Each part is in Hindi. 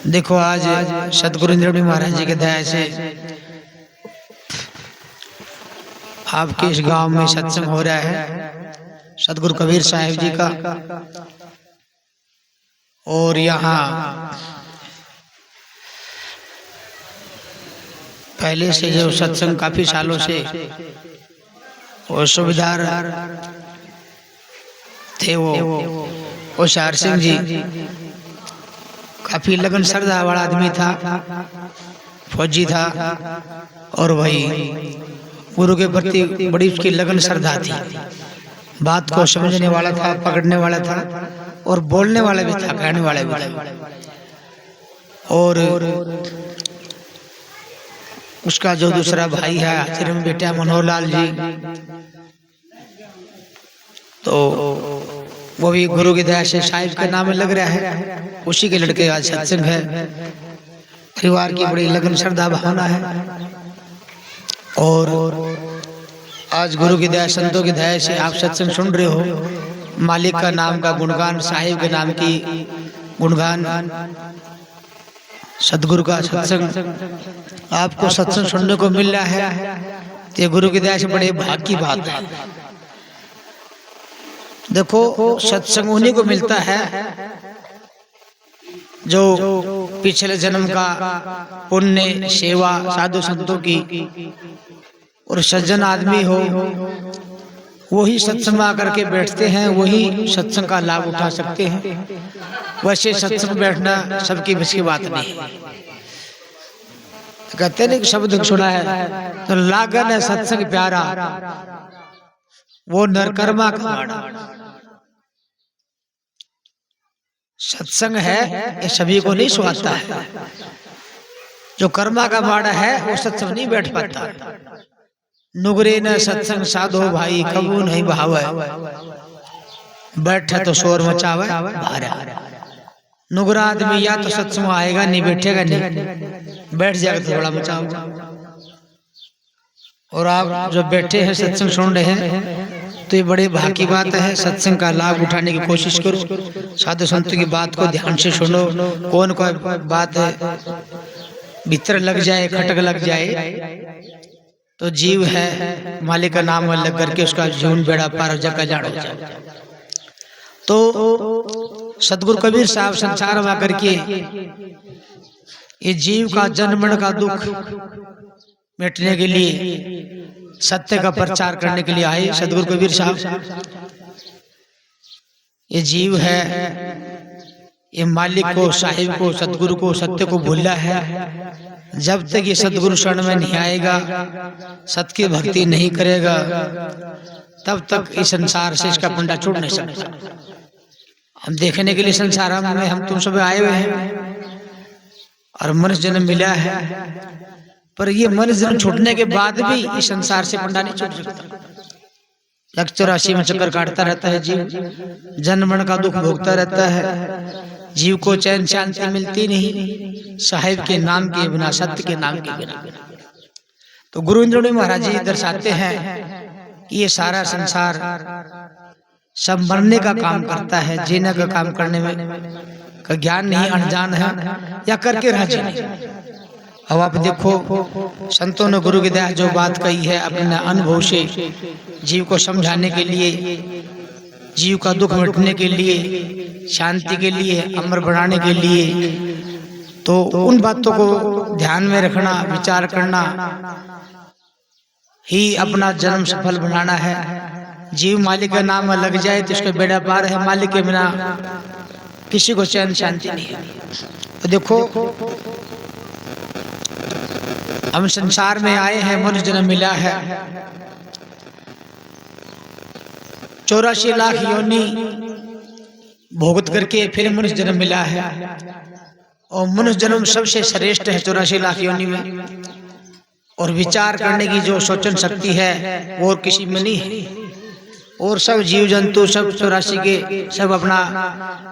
देखो आज सतगुरु इंद्रमणि महाराज जी के दया से आपके इस गांव में सत्संग हो रहा है सतगुरु कबीर साहिब जी का। और यहाँ पहले से जो सत्संग काफी सालों से वो सुविधार थे वो होशियार सिंह जी काफी लगन श्रद्धा वाला आदमी था, फौजी था और वही गुरु के प्रति बड़ी उसकी लगन श्रद्धा थी। बात को समझने वाला था, पकड़ने वाला था और बोलने वाला भी था, कहने वाला भी था। और उसका जो दूसरा भाई है आश्रम बेटा मनोहर लाल जी, तो वो भी गुरु की दया से साहिब के नाम में लग रहा है। उसी के लड़के आज सत्संग है। परिवार की बड़ी लगन श्रद्धा भावना है और आज गुरु की दया संतों की दया से आप सत्संग सुन रहे हो। मालिक का नाम का गुणगान, साहिब के नाम की गुणगान, सतगुरु का सत्संग आपको सत्संग सुनने को मिल रहा है। ये गुरु की दया से बड़े भाग की बात है। देखो सत्संग उन्हीं को मिलता है जो पिछले जन्म का पुण्य, सेवा, साधु संतों की और सज्जन आदमी हो, वही सत्संग में आकर के बैठते हैं, वही सत्संग का लाभ उठा सकते हैं। वैसे सत्संग बैठना सबकी बस की बात नहीं है। तो कहते हैं कि शब्द सुना है तो लागन है सत्संग प्यारा, वो नरकर्मा का माड़ा। सत्संग है ये सभी को नहीं सुहाता है। जो कर्मा का माड़ा है वो सत्संग नहीं बैठ पाता। नुगरे न सत्संग साधो भाई कबू नहीं भावे, बैठे तो शोर मचावे भारा। नुगरा आदमी या तो सत्संग आएगा नहीं, बैठेगा नहीं, बैठ जाएगा तो थोड़ा मचाओ। और आप जो बैठे हैं सत्संग सुन रहे हैं तो ये बड़े भाग की बात है। सत्संग का लाभ उठाने की कोशिश करो, साधु संतों की बात को ध्यान से सुनो। कौन कोई बात भीतर लग जाए, खटक लग जाए तो जीव है मालिक का नाम लग करके उसका जीवन बेड़ा पार जगह जाड़ हो जाए। तो सतगुरु कबीर साहब संसार में आकर के ये जीव का जन्म मरण का दुख मिटने के लिए, सत्य का प्रचार करने के लिए आए सतगुरु कबीर साहब। ये जीव है, ये मालिक को, साहिब को, सतगुरु को, सत्य को भूला है। जब तक ये सतगुरु शरण में नहीं आएगा, सत्य की भक्ति नहीं करेगा, तब तक इस संसार से इसका पंडा छूट नहीं सकता। हम देखने के लिए संसार में हम तुम सब आए हुए हैं और मनुष्य जन्म मिला है, पर ये मनुष्य जन्म छूटने के बाद भी इस संसार से पंडा नहीं छूट सकता। 184 में चक्कर काटता रहता है जीव, जन्म मरण का दुख भोगता रहता है। जीव को चैन शांति मिलती नहीं साहिब के नाम के बिना, सत्य के नाम के बिना। तो गुरु इंद्रमणि महाराज जी दर्शाते हैं कि ये सारा संसार सब मरने का काम करता है, जीने का काम करने में का ज्ञान नहीं, अनजान है या करके राजी नहीं। अब आप देखो संतों ने गुरु की दया जो बात कही है अपने अनुभव से जीव को समझाने के लिए, जीव का दुख मिटने के लिए, शांति के लिए, अमर बनाने के लिए, तो उन बातों को ध्यान में रखना, विचार करना ही अपना जन्म सफल बनाना है। जीव मालिक का नाम लग जाए तो उसका बेड़ा पार है। मालिक के बिना किसी को चैन शांति नहीं है। तो देखो हम संसार में आए हैं, मनुष्य जन्म मिला है, 84 लाख योनि भोगत करके फिर मनुष्य जन्म मिला है। और मनुष्य जन्म सबसे श्रेष्ठ है 84 लाख योनि में। और विचार करने की जो सोचन शक्ति है वो और किसी में नहीं है। और सब जीव जंतु सब 84 के सब अपना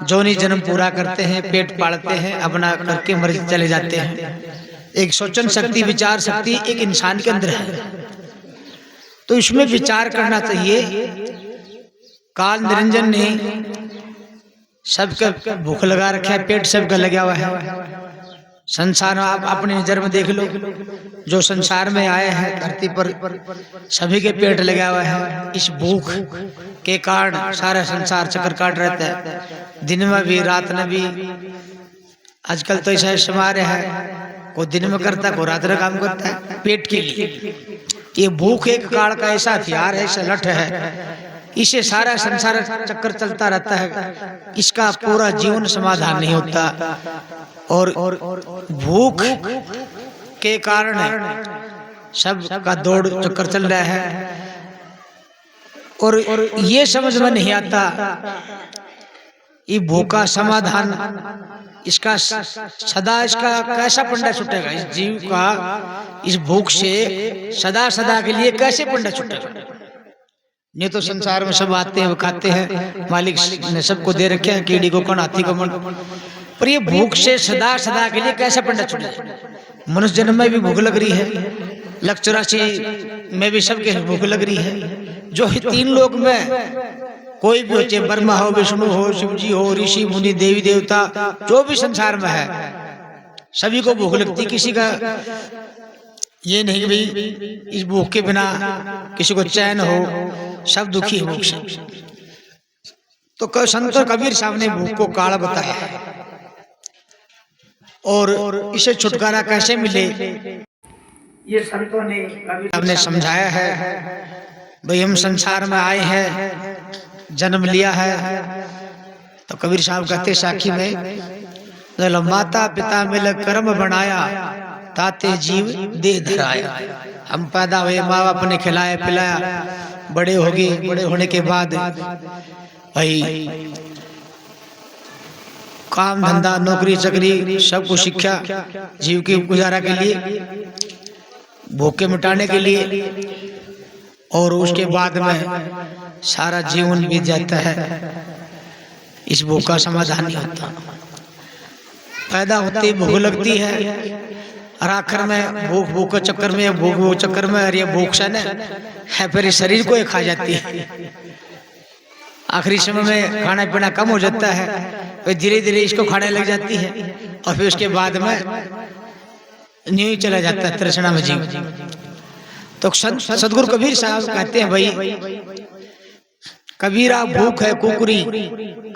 जोनी जन्म पूरा करते हैं, पेट पालते हैं, अपना करके मर चले जाते हैं। एक सोचन शक्ति, विचार शक्ति एक इंसान के अंदर है, तो इसमें विचार करना चाहिए। काल निरंजन ने सबका भूख लगा रखा है, पेट सबका लगा हुआ है, संसार आप अपनी नजर में देख लो, जो संसार में आए हैं धरती पर सभी के पेट लगा हुआ है। इस भूख के कारण सारा संसार चक्कर काट रहता है, दिन में भी रात में भी। आजकल तो ऐसा समार है, कोई दिन में करता है कोई रात में काम करता है पेट के लिए। ये भूख एक काल का ऐसा हथियार है, ऐसा लठ है, इसे सारा संसार चक्कर चलता रहता है, इसका पूरा जीवन समाधान नहीं होता। और भूख के कारण सब का दौड़ चक्कर चल रहा है। और ये समझ में नहीं आता ये भूख का समाधान, इसका सदा इसका कैसा पंडा छूटेगा, इस जीव का इस भूख से सदा सदा के लिए कैसे पंडा छूटेगा। नहीं तो संसार में सब आते हैं, वो खाते हैं, मालिक ने सबको दे रखे हैं, कीड़ी को कण हाथी को मन, पर ये भूख से सदा सदा के लिए कैसा पंडा छूटे। मनुष्य जन्म में भी भूख लग रही है, 184 में भी सबके भूख लग रही है। जो 3 लोक में कोई भी हो, चाहे ब्रह्मा हो, विष्णु हो, शिव जी हो, ऋषि मुनि, देवी देवता, जो भी संसार में है सभी को भूख लगती। किसी का ये नहीं कि भाई इस भूख के बिना किसी को चैन हो, सब दुखी है भूख से। तो संत कबीर साहब ने भूख को काल बताया और इसे छुटकारा कैसे मिले ये संतों ने कबीर साहब ने समझाया है। भाई हम संसार में आए हैं, जन्म लिया है, तो कबीर साहब कहते साखी में, माता पिता मिल कर्म बनाया, ताते जीव दे धराया। हम पैदा हुए, माँ बाप ने खिलाया पिलाया, बड़े हो गए, बड़े होने के बाद भाई काम धंधा नौकरी चाकरी सब कुछ शिक्षा जीव की गुजारा के लिए, भूखे मिटाने के लिए, और उसके बाद में सारा जीवन बीत जाता है, इस भूख का समाधान नहीं होता। पैदा होते भूख लगती है और आखिर में भूख के चक्कर में, भूख चक्कर में, और ये भूख से है फिर शरीर को खा जाती है। आखिरी समय में खाना पीना कम हो जाता है, फिर धीरे धीरे इसको खाने लग जाती है, और फिर उसके बाद में न्यू ही चला जाता है तृष्णा में जीव। तो सदगुरु कबीर साहब कहते हैं, भाई कबीरा भूख है कुकुरी,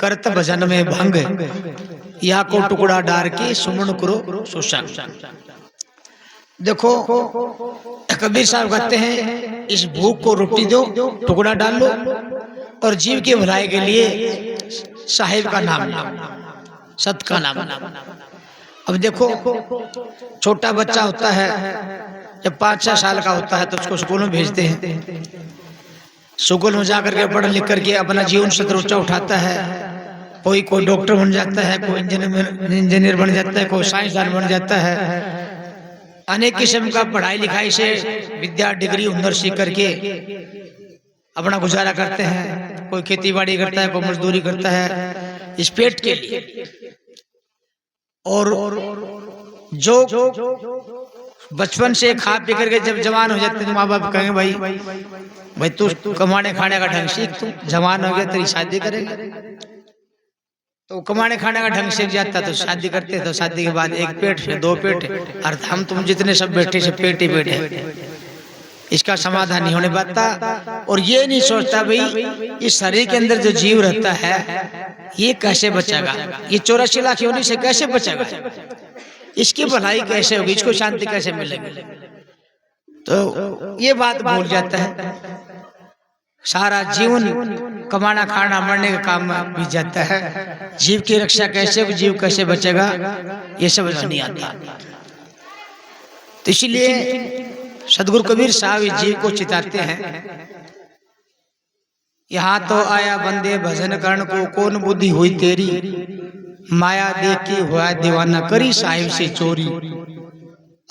करत भजन में भंग, या को टुकड़ा डार के सुमन करो सुसंग। देखो कबीर साहब कहते हैं, इस भूख को रोटी दो, टुकड़ा डाल लो, और जीव की भलाई के लिए साहिब का नाम लो, सत का नाम। अब देखो छोटा बच्चा होता है, जब 5-6 साल का होता है तो उसको स्कूल में भेजते हैं। स्कूल में जाकर के पढ़ लिख करके अपना जीवन सत्र ऊंचा उठाता है। कोई डॉक्टर बन जाता है, कोई इंजीनियर बन जाता है, कोई साइंसदान बन जाता है। अनेक किस्म का पढ़ाई लिखाई से विद्या डिग्री हुनर सीख करके अपना गुजारा करते हैं। कोई खेती बाड़ी करता है, कोई मजदूरी करता है इस पेट के लिए। और जो बचपन से खा पी करके जब जवान हो जाते हैं, माँ बाप कहेंगे भाई तू कमाने खाने का ढंग सीख, तू जवान हो गया तेरी शादी करेगा। तो कमाने खाने का ढंग सीख जाता तो शादी करते, तो शादी के बाद 1 पेट फिर 2 पेट, और हम तुम जितने सब बैठे से पेट ही पेट है। इसका समाधान नहीं होने पाता। और ये नहीं सोचता भाई इस शरीर के अंदर जो जीव रहता है ये कैसे बचेगा, ये 84 लाख योनि से कैसे बचेगा, इसकी भलाई कैसे होगी, इसको शांति कैसे मिलेगी। तो ये बात भूल जाता है। सारा जीवन कमाना खाना मरने के काम में बीत जाता है। जीव की रक्षा कैसे, जीव कैसे बचेगा, ये समझ नहीं आता। तो इसीलिए सदगुरु कबीर साहब इस जीव को चिताते हैं, यहाँ तो आया बंदे भजन करण को, कौन बुद्धि हुई तेरी, माया देख के हुआ दीवाना, करी साहिब से चोरी,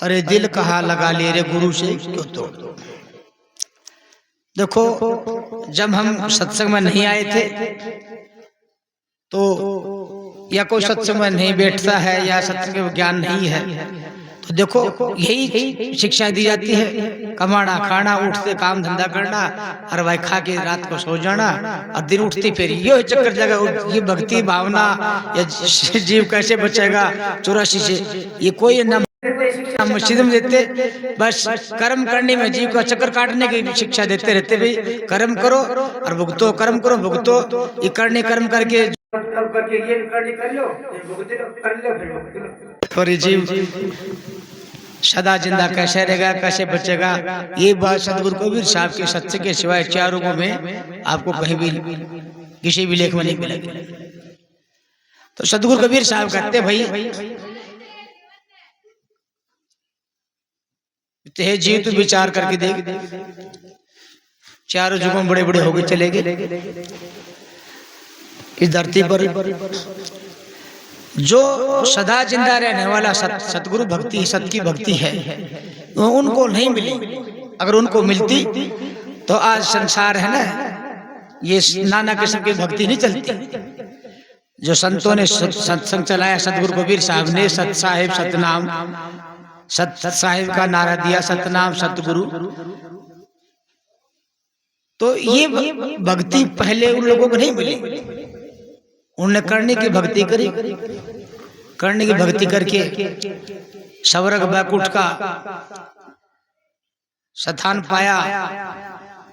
अरे दिल कहाँ लगा ले रे गुरु से क्यों तोड़। देखो जब हम सत्संग में नहीं आए थे तो, या कोई सत्संग में नहीं बैठता है, या सत्संग में ज्ञान नहीं है, तो देखो यही शिक्षा दी जाती है, कमाना खाना, उठते काम धंधा करना, और भाई खा के रात को सो जाना, और दिन उठती फिर ये चक्कर जगह ये भक्ति भावना या जीव कैसे बचेगा 84 से, ये कोई न मस्जिद में देते, बस कर्म करने में जीव का चक्कर काटने की शिक्षा देते रहते, भाई कर्म करो और भुगतो, कर्म करो भुगतो, ये करने कर्म करके ये करने कर लो, और जीव सदा जिंदा कैसे रहेगा, कैसे बचेगा। ये बात सदगुरु कबीर साहब के सत्य के सिवाय चार रूपों में आपको कहीं भी किसी भी लेख में नहीं मिलेगी। तो सदगुरु कबीर साहब कहते भाई ते जीव तू विचार करके देख, चारों जुगों बड़े बड़े होके चले गए, इस धरती पर जो सदा जिंदा रहने वाला सतगुरु भक्ति, सत की भक्ति है, वो उनको नहीं मिली। अगर उनको मिलती तो आज संसार है ना, ये नाना किस्म की भक्ति नहीं चलती। जो संतों ने सत्संग चलाया, सतगुरु कबीर साहब ने सत साहिब सतनाम, सत साहिब का नारा दिया, सतनाम सतगुरु, तो ये भक्ति पहले उन लोगों को नहीं मिली। उन्होंने करने की भक्ति करी, करने की भक्ति करके स्वर्ग बैकुंठ का स्थान पाया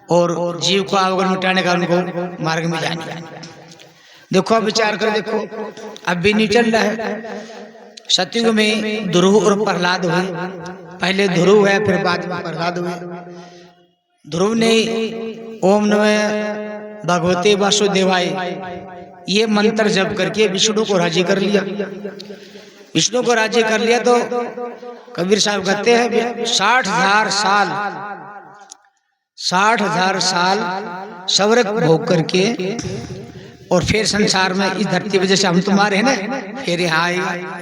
और जीव को अवगुण मिटाने का उनको मार्ग में जाने। देखो अब विचार कर देखो, अब भी नहीं चल रहा है। सतयुग में ध्रुव और प्रहलाद हुए, पहले ध्रुव है फिर बाद में प्रहलाद हुए। ध्रुव ने ओम नमः भगवते वासुदेवाय ये मंत्र जप करके विष्णु को राजी कर लिया। विष्णु को राजी कर लिया तो कबीर साहब कहते हैं 60,000 साल 60,000 साल स्वर्ग भोग करके और फिर संसार में इस धरती पर, जैसे हम तुम्हारे हैं ना, फिर यहाँ आएगा।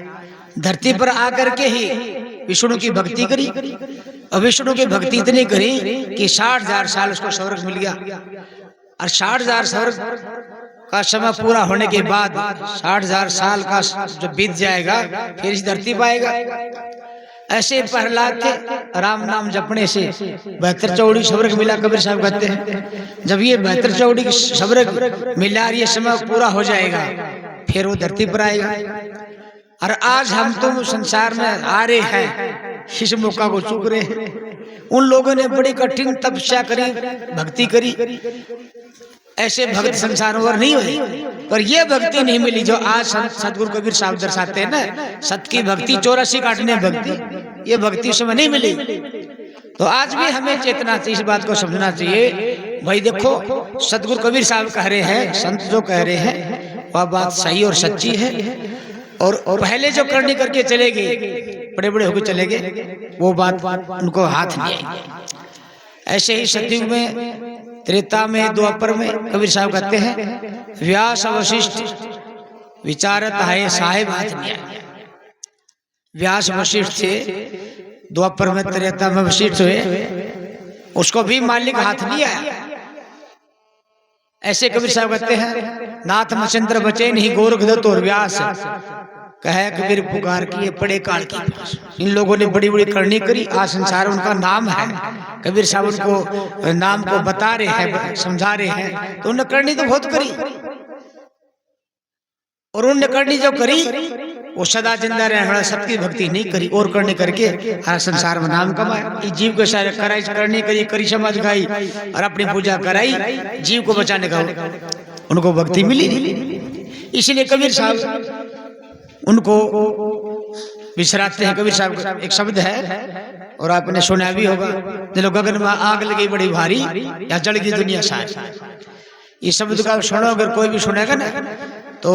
धरती पर आकर के ही विष्णु की भक्ति करी, और विष्णु की भक्ति इतनी करी कि 60,000 साल उसको स्वर्ग मिल गया। और 60,000 स्वर्ग का समय पूरा होने के बाद 60,000 साल का जब बीत जाएगा फिर इस धरती पाएगा। ऐसे प्रहलाद के राम नाम जपने से 72 चौड़ी स्वर्ग मिला। कबीर साहब कहते हैं जब ये 72 चौड़ी स्वर्ग मिला, ये समय पूरा हो जाएगा फिर वो धरती पर आएगा। और आज हम तुम संसार में आ रहे हैं, इस मौका को चूक रहे हैं। उन लोगों ने बड़ी कठिन तपस्या करी, भक्ति करी, ऐसे भक्त संसार में नहीं हुई, पर ये भक्ति नहीं मिली जो आज सतगुरु कबीर साहब दर्शाते हैं ना। सत की भक्ति 84 काटने भक्ति, ये भक्ति उस समय नहीं मिली। तो आज भी हमें चेतना चाहिए, इस बात को समझना चाहिए। भाई देखो सतगुरु कबीर साहब कह रहे हैं, संत जो कह रहे हैं वह बात सही और सच्ची है। और पहले जो करनी करके चले गए, बड़े बड़े होकर चले गए, वो बात उनको हाथ नहीं आई। ऐसे ही सतयुग में, त्रेता में, द्वापर में कबीर साहब कहते हैं व्यास वशिष्ठ विचारत है साहेब हाथ नहीं आया। व्यास वशिष्ठ थे, द्वापर में त्रेता में वशिष्ठ हुए, उसको भी मालिक हाथ नहीं आया। ऐसे कबीर साहब कहते हैं नाथ मचंद्र बचे नहीं गोरख दत्त और व्यास, कहे कबीर पुकार किए पड़े काल की प्यास। इन लोगों ने बड़ी बड़ी करनी करी, आज संसार उनका नाम है। कबीर साहब उनको नाम को बता रहे हैं, समझा रहे हैं, तो उन्होंने करनी तो बहुत करी। और उन्होंने करनी जो करी वो सदा जिंदा रहने वाला सबकी भक्ति नहीं करी, और करने करके हर संसार में नाम कमाया। इस जीव को सारे कराई करनी करी, करी समाज गाई और अपनी पूजा कराई, जीव को बचाने का उनको भक्ति मिली नहीं। इसलिए कबीर साहब उनको विसराते हैं। कबीर साहब एक शब्द है और आपने सुना भी होगा, चलो गगन में आग लगी बड़ी भारी या जल गई दुनिया सारी। इस शब्द का सुनो, अगर कोई भी सुनेगा ना तो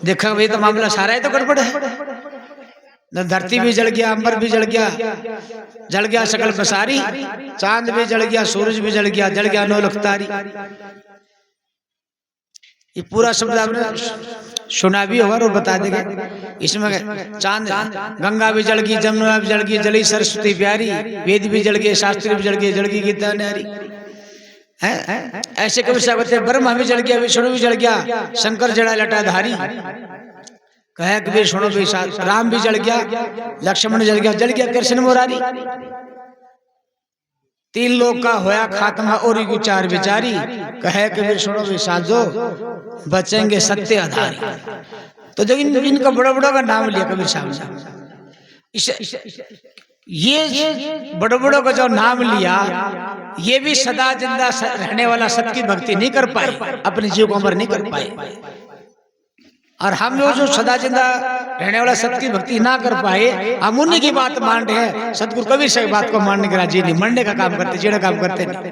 देखा भाई तो मामला सारा है, तो गड़बड़ है। धरती भी जल गया, अंबर भी जल गया सकल बसारी, चांद भी जल गया, सूरज भी जल गया 9 लाख तारी। ये पूरा शब्द आपने सुना भी होगा और बता देगा। इसमें चांद, गंगा भी जल गई, जमुना भी जल गई, जली सरस्वती प्यारी, वेद भी जल गए, शास्त्र भी जल गई गीता नारी। ऐसे कबीर साहब कहते हैं ब्रह्मा भी जल गया, विष्णु भी जल गया, शंकर जड़ा लटाधारी। कहे कबीर सुनो भी साथ, राम भी जल गया, लक्ष्मण जल गया कृष्ण मुरारी। 3 लोग का होया खात्मा और विचार विचारी। कहे कबीर सुनो भी साधो, बचेंगे सत्य आधारी। तो जो इनका बड़ा बड़ा का नाम लिया कबीर साहब ने, ये बड़े बड़ों का जो नाम लिया, ये भी सदा जिंदा रहने वाला सत्य की भक्ति नहीं कर पाए, अपने जीव को अमर नहीं कर पाए। और हम लोग जो सदा जिंदा रहने वाला सत्य की भक्ति ना कर पाए, हम उन्हीं की बात मान रहे हैं। सतगुरु कबीर साहब बात को मानने के राजी नहीं, मरने का काम करते, जेड़ा काम करते नहीं।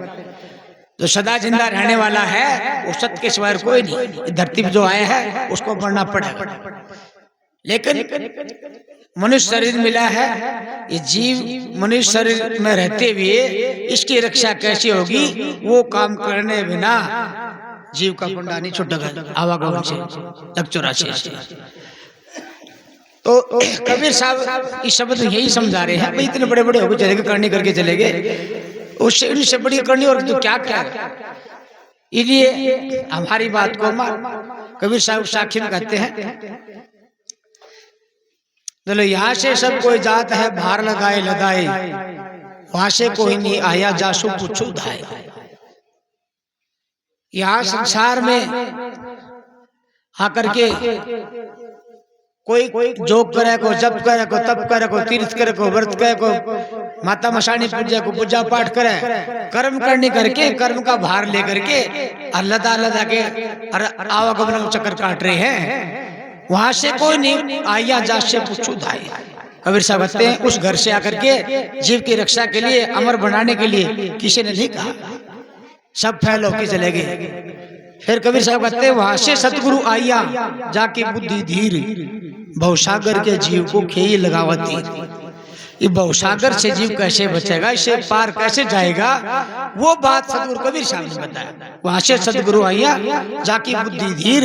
जो सदा जिंदा रहने वाला है वो सत्य के सिवाय कोई नहीं। धरती पर जो आया है उसको मरना पड़ेगा। लेकिन मनुष्य शरीर मिला है, ये जीव मनुष्य शरीर में रहते हुए इसकी रक्षा कैसी होगी, वो काम करने बिना जीव का पंडा नहीं छुटेगा आवागमन से, लक्षरा से। तो कबीर साहब इस शब्द में यही समझा रहे हैं, भाई इतने बड़े बड़े होकर चले गए, करनी करके चले गए, उससे बड़ी करनी और तो क्या क्या। इसलिए हमारी बात को कबीर साहब साक्षी में कहते हैं, चलो यहाँ से सब कोई जात है, भार लगाए लगाए, वहां से कोई नहीं आया, जासू पूछू धाए। यहाँ संसार में आकर के कोई जोग करे को, जप करे को, तप करे को, तीर्थ करे को, व्रत करे को, माता मशानी पूजा को, पूजा पाठ करे, कर्म करने करके कर्म का भार लेकर के अल्लाह अल्लाह के आवागमन चक्कर काट रहे हैं। वहां से कोई नहीं आया, जा से पूछू धाए। कबीर साहब कहते हैं उस घर से आकर के जीव की रक्षा के लिए, अमर बनाने के लिए किसी ने नहीं कहा, सब फैल होके चले गए। फिर कबीर साहब कहते हैं वहां से सतगुरु आया, जाके बुद्धि धीर, भवसागर के जीव को खेई लगावती। ये भवसागर से जीव कैसे बचेगा, इसे पार कैसे जाएगा, वो बात सतगुरु कबीर साहब ने बताया। वहां से सतगुरु आया, जाके बुद्धि धीर,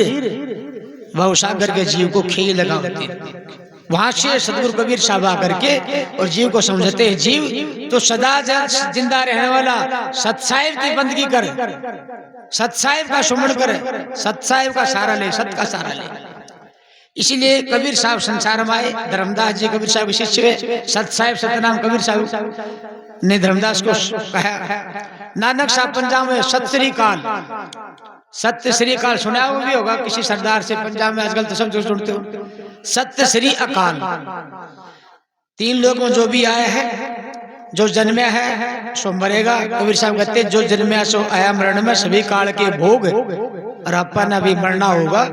भवसागर के जीव को खेई लगावती। वहां से सतगुरु कबीर साहब आकर के और जीव को समझते हैं, जीव तो सदा जिंदा रहने वाला सतसाहिब की बंदगी कर, सतसाहिब का सुमन करे, सतसाहिब का सहारा ले, सत का सहारा ले। इसीलिए कबीर साहब संसार में आए। धर्मदास जी कबीर साहब के शिष्य हुए। सतसाहिब सतनाम कबीर साहब ने धर्मदास को कहा। नानक साहब पंजाब में सत श्री काल, सत्य श्री अकाल सुना हुआ भी होगा किसी सरदार से, पंजाब में आजकल तो सब जो सुनते हो। सत्य श्री अकाल, 3 लोग में जो भी आया है, जो जन्मे है सो मरेगा। कबीर साहब कहते जो जन्मे सो आया मरण में, सभी काल के भोग, और अपन अभी मरना होगा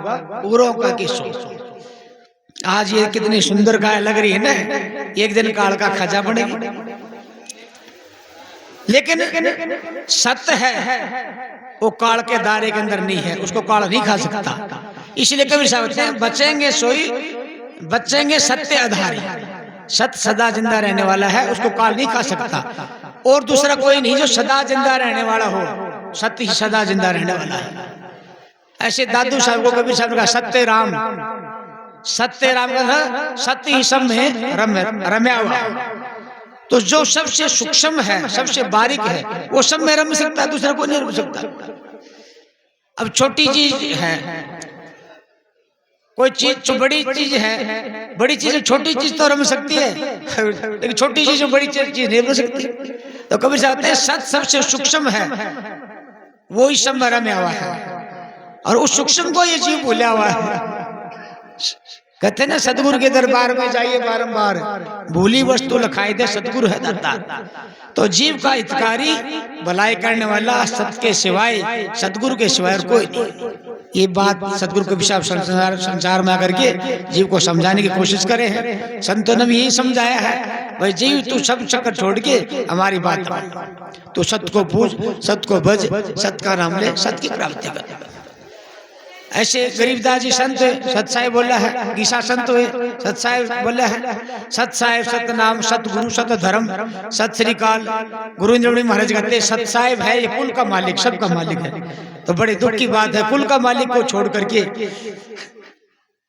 पूरों का किसो। आज ये कितनी सुंदर गाय लग रही है ना, एक दिन काल का खजा बनेगी। लेकिन सत्य है वो काल के दायरे के अंदर नहीं है, उसको काल नहीं खा सकता। इसलिए कबीर साहब कहते हैं बचेंगे सोई, बचेंगे सत्य आधारी। सत्य सदा जिंदा रहने वाला है, उसको काल नहीं खा सकता। और दूसरा कोई नहीं जो सदा जिंदा रहने वाला हो, सत्य ही सदा जिंदा रहने वाला है। ऐसे दादू साहब को कबीर साहब ने कहा सत्य राम, सत्य राम का सत्य ही सब में रम्या हुआ। तो जो सबसे सूक्ष्म है, सबसे बारीक है, वो सब में रम सकता है, दूसरा कोई नहीं रम सकता। अब छोटी चीज है, कोई चीज बड़ी चीज है, बड़ी चीज छोटी चीज तो रम सकती है, लेकिन छोटी चीज बड़ी चीज नहीं रम सकती। तो कबीर साहब कहते हैं सत्य सबसे सूक्ष्म है, वो ही सब में रम्या हुआ है, और उस सूक्ष्म को ये जीव भूला हुआ है। कहते ना सतगुरु के दरबार में जाइए बारंबार, भूली वस्तु लखाई दे सतगुरु है दाता। तो जीव का हितकारी, भलाई करने वाला सत्य के सिवाय, सतगुरु के सिवाय कोई नहीं। ये बात सतगुरु कबीर साहब संसार में आकर के जीव को समझाने की कोशिश करे हैं। संतों ने भी यही समझाया है, भाई जीव तू सब चक्कर छोड़ के हमारी बात मान, तू सत्य को पूज, सत्य को भज, सत्य का नाम ले, सत्य की प्राप्ति कर। ऐसे गरीबदास जी संत सतसाहिब बोला है, गीसा संत हुए सतसाहिब बोला है, सतसाहिब सत नाम, सतगुरु सत धर्म, सत श्री काल। गुरु इंद्रमणि महाराज कहते सतसाहिब है ये कुल का मालिक, सबका मालिक है। तो बड़े दुख की बात है, कुल का मालिक को छोड़ करके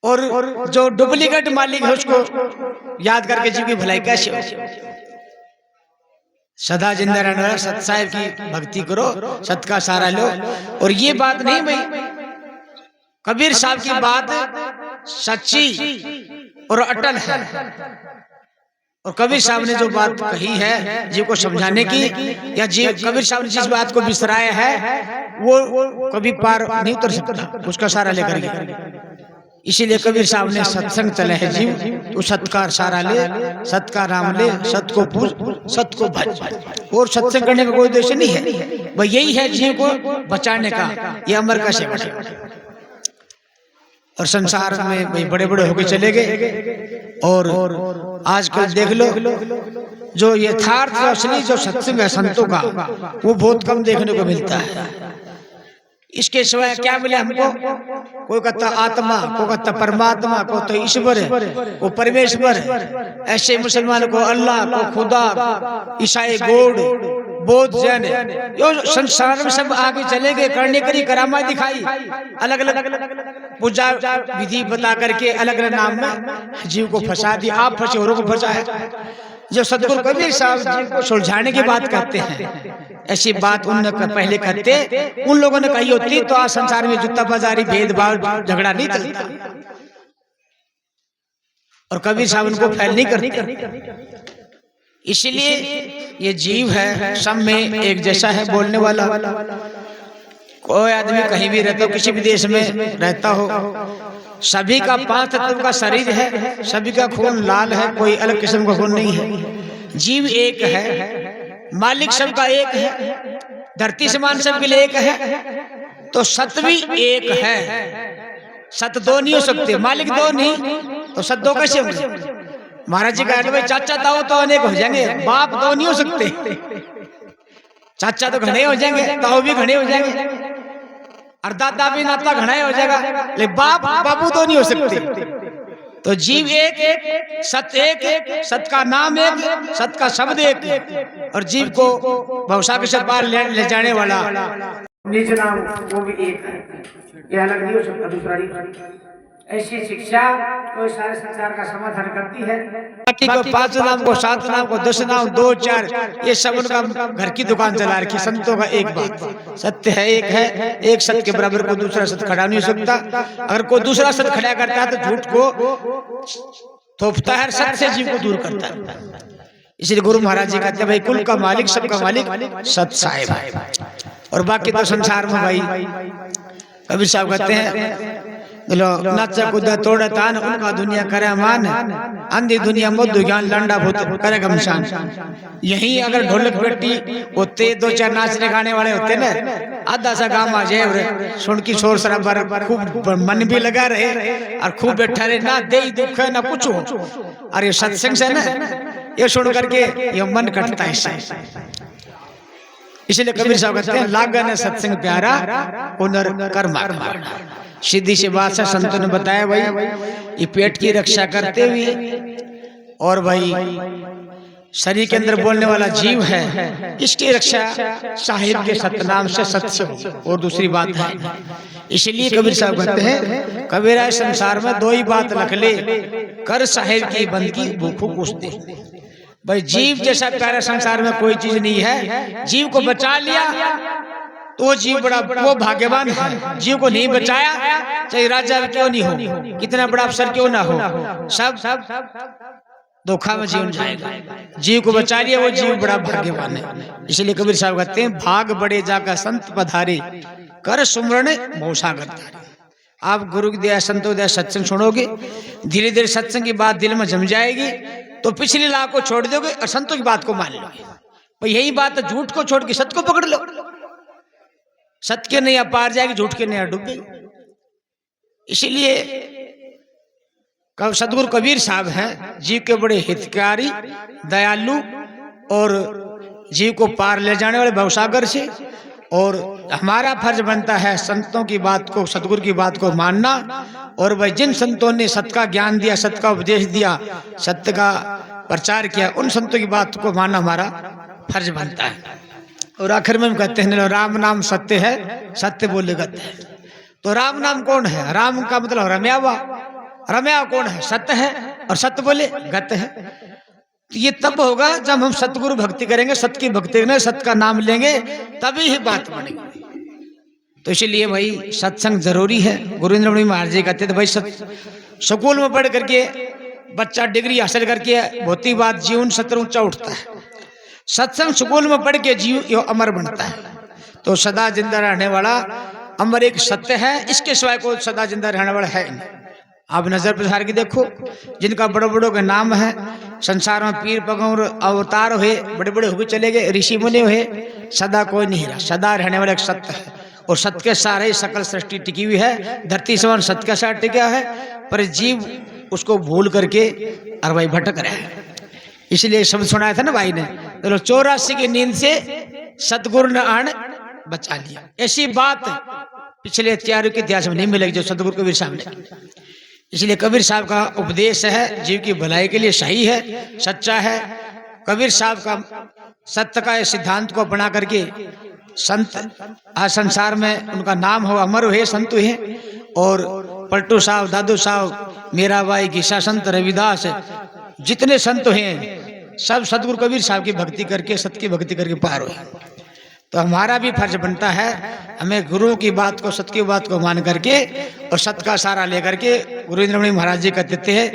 और जो डुप्लीकेट मालिक है उसको याद करके जीव की भलाई कैसे हो। सदा जिंदा रहने वाला सतसाहिब की भक्ति करो, सत का सहारा लो। और ये बात नहीं भाई कबीर साहब की बात सच्ची और अटल है। और कबीर साहब ने जो बात कही है जीव को समझाने की, या जीव कबीर साहब ने जिस बात को बिसराया है वो कभी पार नहीं उतर सकता उसका सारा लेकर के। इसीलिए कबीर साहब ने सत्संग चले है जीव, तो सत का सारा ले, सत का नाम ले, सत को पूज, सत को भज। और सत्संग करने का कोई उद्देश्य नहीं है, भाई यही है जीव को बचाने का, ये अमर का सेवा है। और संसार में भाई बड़े बड़े होके चले गए। और आजकल देख लो जो यथार्थ असली जो सत्संग है संतों का, वो बहुत कम देखने को मिलता है। इसके सिवाय क्या मिले हमको? कोई कहता आत्मा, कोई कहता परमात्मा, को तो ईश्वर है, को परमेश्वर है। ऐसे मुसलमान को अल्लाह, को खुदा, ईसाई गॉड, बौद्ध जैन, यो संसार में सब आगे चले गए, करने करी करामात दिखाई, अलग अलग पूजा विधि बता करके अलग अलग नाम में जीव को फंसा दिया। आप फंसे औरों को फंसाया। जो सतगुरु कबीर साहब जीव को सुलझाने की बात करते हैं, ऐसी बात उन्होंने पहले करते उन लोगों ने कही होती तो आज संसार में जूता बाजारी, भेदभाव, झगड़ा नहीं चलता। और कबीर साहब उनको फैल नहीं करते। इसलिए ये जीव है, सब में एक जैसा है बोलने वाला। कोई आदमी कहीं भी रहता हो, किसी भी देश में रहता हो, सभी का 5 तत्व का शरीर है, सभी का खून लाल है, कोई अलग किस्म का खून नहीं है। जीव एक है, मालिक सबका एक है, धरती समान सबके लिए एक है। तो सत भी एक है, सत दो नहीं हो सकते, मालिक दो नहीं तो सत दो कैसे होंगे? महाराज जी कहते भाई चाचा ताऊ तो अनेक हो जाएंगे, बाप दो नहीं हो सकते। चाचा तो घने हो जाएंगे, ताऊ भी घने हो जाएंगे, और दादा भी नाता घना हो जाएगा, लेकिन बाप बाबू तो नहीं हो सकते। तो जीव एक, सत एक, सत का नाम एक, सत का शब्द एक, और जीव को भवसागर से पार ले जाने वाला निज नाम वो भी एक है। ये अलग नहीं हो सकता दूसरा नहीं। ऐसी शिक्षा कोई सारे संसार का समाधान करती है। बाकी को 5 नाम को 7 नाम को 10 नाम 2 4 ये सब उनका घर की दुकान चला रखी। संतों का एक बात सत्य है, एक है, एक सत्य के बराबर को दूसरा सत्य खड़ा नहीं हो सकता। अगर कोई दूसरा सत्य खड़ा करता है तो झूठ को थोपता है, सत्य से जीव को दूर करता है। इसलिए गुरु महाराज जी कहते हैं भाई कुल का मालिक सबका मालिक सत साहिब है। और बाकी तो संसार में भाई कबीर साहब कहते हैं नाचा कूदा तोड़ा तान उनका दुनिया करे मान, अंधी दुनिया मधु ज्ञान लंडा भूत करे गमशान। यही अगर ढोलक पेटी होते 2-4 नाचने गाने वाले होते ना, आधा सा गाँव आ जाए सुन की शोर शराबा, खूब मन भी लगा रहे और खूब बैठा रहे, ना दे दुख है ना कुछ हो। और ये सत्संग से ना ये सुन करके ये मन कटता है इससे। इसलिए कबीर साहब कहते हैं लागन सत्संग प्यारा उनर कर्मा। सीधी सी बात है, संतों ने बताया भाई ये पेट की रक्षा करते हुए और भाई शरीर के अंदर बोलने वाला जीव है, इसकी रक्षा साहिब के सतनाम से सत्य और दूसरी बात है। इसलिए कबीर साहब कहते हैं कबीरा संसार में 2 ही बात रख ले, कर साहिब की बंदगी भूखों कुछ दे। भाई जीव जैसा प्यारा संसार में कोई चीज नहीं है। जीव को बचा लिया तो वो जीव बड़ा वो भाग्यवान है। जीव को नहीं बचाया चाहे राजा क्यों नहीं हो, कितना बड़ा अफसर क्यों ना हो, सब धोखा में जीवन जाएगा। जीव को बचा लिया वो जीव बड़ा भाग्यवान है। इसलिए कबीर साहब कहते हैं भाग बड़े जाकर संत पधारे, कर सुमरण भवसागर तारे। आप गुरु की दया संतों दया सत्संग सुनोगे, धीरे धीरे सत्संग की बात दिल में जम जाएगी, तो पिछली लाह को छोड़ दोगे और संतों की बात को मान लोगे। भाई यही बात है, झूठ को छोड़ के सत्य को पकड़ लो। सत्य के नैया पार जाएगी, झूठ के नैया डूब गई। इसीलिए सदगुरु कबीर साहब हैं जीव के बड़े हितकारी, दयालु और जीव को पार ले जाने वाले भवसागर से। और हमारा फर्ज बनता है संतों की बात को, सतगुरु की बात को मानना। और भाई जिन संतों ने सत्य का ज्ञान दिया, सत्य का उपदेश दिया, सत्य का प्रचार किया, उन संतों की बात को मानना हमारा फर्ज बनता है। और आखिर में हम कहते हैं राम नाम सत्य है, सत्य बोले गत्य है। तो राम नाम कौन है? राम का मतलब रम्यावा। रम्या कौन है? सत्य है, और सत्य बोले गत्य है। तो ये तब होगा जब हम सतगुरु भक्ति करेंगे, सत्य की भक्ति करेंगे, सत्य का नाम लेंगे, तभी ही बात बनेगी। तो इसलिए भाई सत्संग जरूरी है। गुरुविंद्र मणि महाराज जी कहते थे भाई स्कूल में पढ़ करके बच्चा डिग्री हासिल करके भौतिकवाद जीवन सत्र ऊंचा उठता है, सत्संग स्कूल में पढ़ के जीव अमर बनता है। तो सदा जिंदा रहने वाला अमर एक सत्य है, इसके सिवाय कोई सदा जिंदा रहने वाला है नहीं। आप नजर प्रसार की देखो, जिनका बड़े बड़ों के नाम है, संसार में पीर पगौर अवतार हुए, बड़े बड़े हुए चले गए, ऋषि मुनि हुए, सदा कोई नहीं रहा। सदा रहने वाला एक सत्य है, और सत्य के सारे सकल सृष्टि टिकी हुई है। धरती समान सत्य के साथ टिका है, पर जीव उसको भूल करके और भाई भटक रहे हैं। इसलिए शब्द सुनाया था ना भाई ने, तो 84 की नींद से सतगुरु ने आन बचा लिया। ऐसी बात पिछले त्यारों के इतिहास में नहीं मिलेगी जो सतगुरु कबीर साहब ने। इसलिए कबीर साहब का उपदेश है जीव की भलाई के लिए सही है, सच्चा है। कबीर साहब का सत्य का सिद्धांत को अपना करके संत आज संसार में उनका नाम हो, अमर हुए, संत हुए। और पलटू साहब, दादू साहब, मीराबाई, गीसा संत, रविदास, जितने संत हैं सब सतगुरु कबीर साहब की भक्ति करके, सत्य की भक्ति करके पार हुए। तो हमारा भी फर्ज बनता है, हमें गुरु की बात को, सत्य की बात को मान करके और सत्य का सहारा लेकर के। गुरुविंद्र मणि महाराज जी कहते हैं,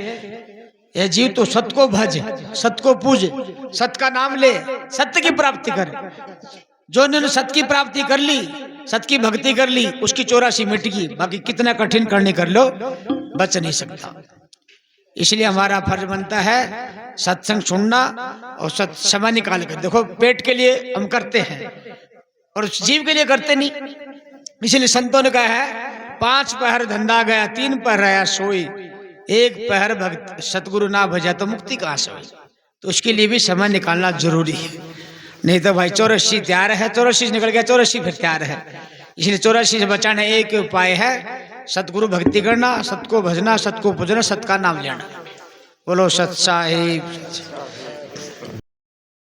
ये जीव तो सत्य को भज, सत्य को पूज, सत्य का नाम ले, सत्य की प्राप्ति कर। जो ने सत्य की प्राप्ति कर ली, सत्य की भक्ति कर ली, उसकी 84 मिट गई। बाकी कितना कठिन करने कर लो, बच नहीं सकता। इसलिए हमारा फर्ज बनता है सत्संग सुनना और समय निकाल कर। देखो पेट के लिए हम करते हैं और जीव के लिए करते नहीं। इसलिए संतों ने कहा है, 5 पहर धंधा गया, 3 पहर रहा सोई, 1 पहर भक्त सतगुरु ना भजा तो मुक्ति कहाँ से हुई। तो उसके लिए भी समय निकालना जरूरी है। नहीं तो भाई 84 तैयार है, 84 निकल गया, 84 फिर तैयार है। इसलिए 84 से बचाने एक उपाय है, सतगुरु भक्ति करना, सत्य को भजना, सत्य को पूजना, सत्य का नाम लेना। बोलो सत साहिब।